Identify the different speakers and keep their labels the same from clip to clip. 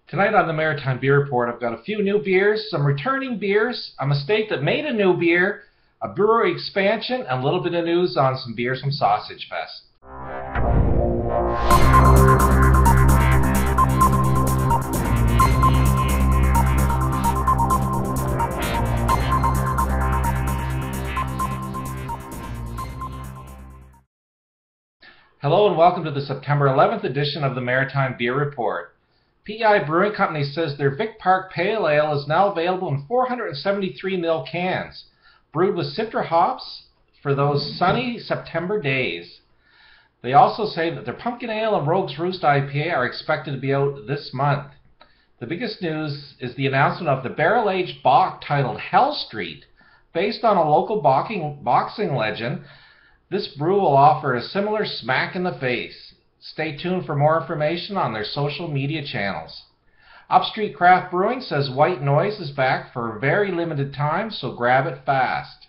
Speaker 1: Tonight on the Maritime Beer Report, I've got a few new beers, some returning beers, a mistake that made a new beer, a brewery expansion, and a little bit of news on some beers from Sausage Fest. Hello and welcome to the September 11th edition of the Maritime Beer Report. Tide Brewing Company says their Vic Park Pale Ale is now available in 473ml cans, brewed with Citra hops for those sunny September days. They also say that their Pumpkin Ale and Rogue's Roost IPA are expected to be out this month. The biggest news is the announcement of the barrel-aged bock titled Hell Street. Based on a local boxing legend, this brew will offer a similar smack in the face. Stay tuned for more information on their social media channels. Upstreet Craft Brewing says White Noize is back for a very limited time, so grab it fast.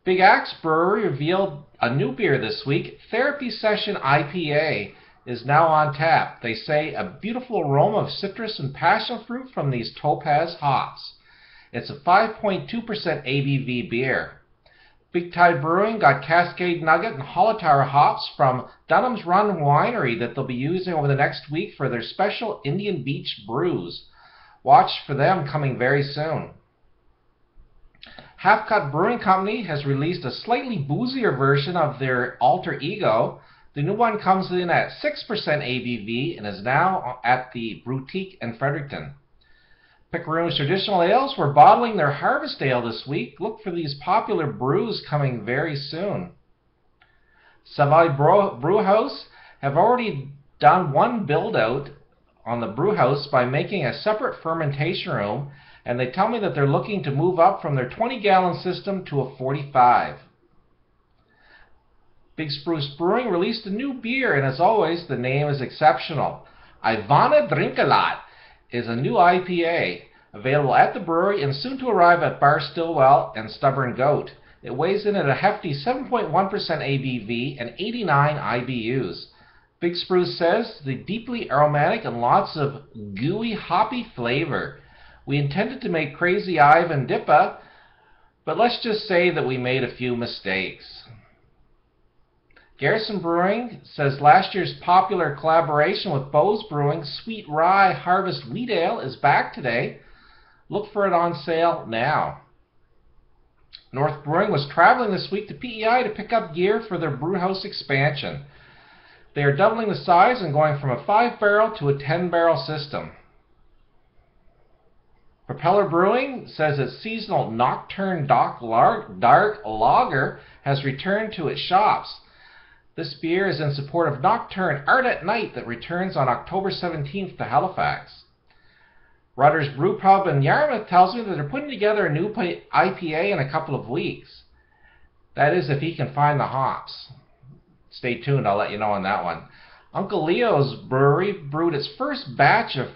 Speaker 1: Big Axe Brewery revealed a new beer this week. Therapy Session IPA is now on tap. They say a beautiful aroma of citrus and passion fruit from these Topaz hops. It's a 5.2% ABV beer. Big Tide Brewing got Cascade, Nugget and Hallertauer hops from Dunhams Run Winery that they'll be using over the next week for their special Indian Beach brews. Watch for them coming very soon. Cut Brewing Company has released a slightly boozier version of their alter ego. The new one comes in at 6% ABV and is now at the Brewtique in Fredericton. Picaroons Traditional Ales were bottling their Harvest Ale this week. Look for these popular brews coming very soon. Savoie Brewhouse have already done one build-out on the brewhouse by making a separate fermentation room, and they tell me that they're looking to move up from their 20-gallon system to a 45. Big Spruce Brewing released a new beer, and as always, the name is exceptional. I Wanna Drink a Lot is a new IPA available at the brewery and soon to arrive at Bar Stillwell and Stubborn Goat. It weighs in at a hefty 7.1% ABV and 89 IBUs. Big Spruce says the deeply aromatic and lots of gooey hoppy flavor. We intended to make Crazy Ivan Dippa, but let's just say that we made a few mistakes. Garrison Brewing says last year's popular collaboration with Bose Brewing Sweet Rye Harvest Wheat Ale is back today. Look for it on sale now. North Brewing was traveling this week to PEI to pick up gear for their brewhouse expansion. They are doubling the size and going from a 5-barrel to a 10-barrel system. Propeller Brewing says its seasonal Nocturne Dark Lager has returned to its shops. This beer is in support of Nocturne Art at Night that returns on October 17th to Halifax. Rutter's Brew Pub in Yarmouth tells me that they're putting together a new IPA in a couple of weeks. That is, if he can find the hops. Stay tuned, I'll let you know on that one. Uncle Leo's Brewery brewed its first batch of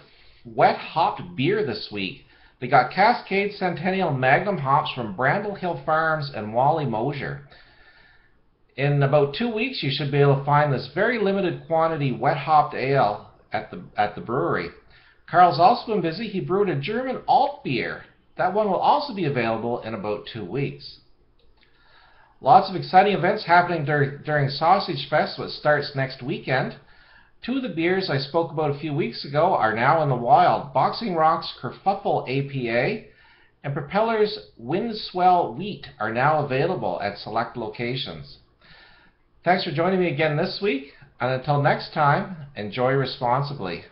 Speaker 1: wet hopped beer this week. They got Cascade Centennial Magnum hops from Bramble Hill Farms and Wally Mosier. In about 2 weeks, you should be able to find this very limited quantity wet hopped ale at the brewery. Carl's also been busy. He brewed a German alt beer. That one will also be available in about 2 weeks. Lots of exciting events happening during Sausage Fest, which starts next weekend. 2 of the beers I spoke about a few weeks ago are now in the wild. Boxing Rock's Kerfuffle APA and Propeller's Windswell Wheat are now available at select locations. Thanks for joining me again this week, and until next time, enjoy responsibly.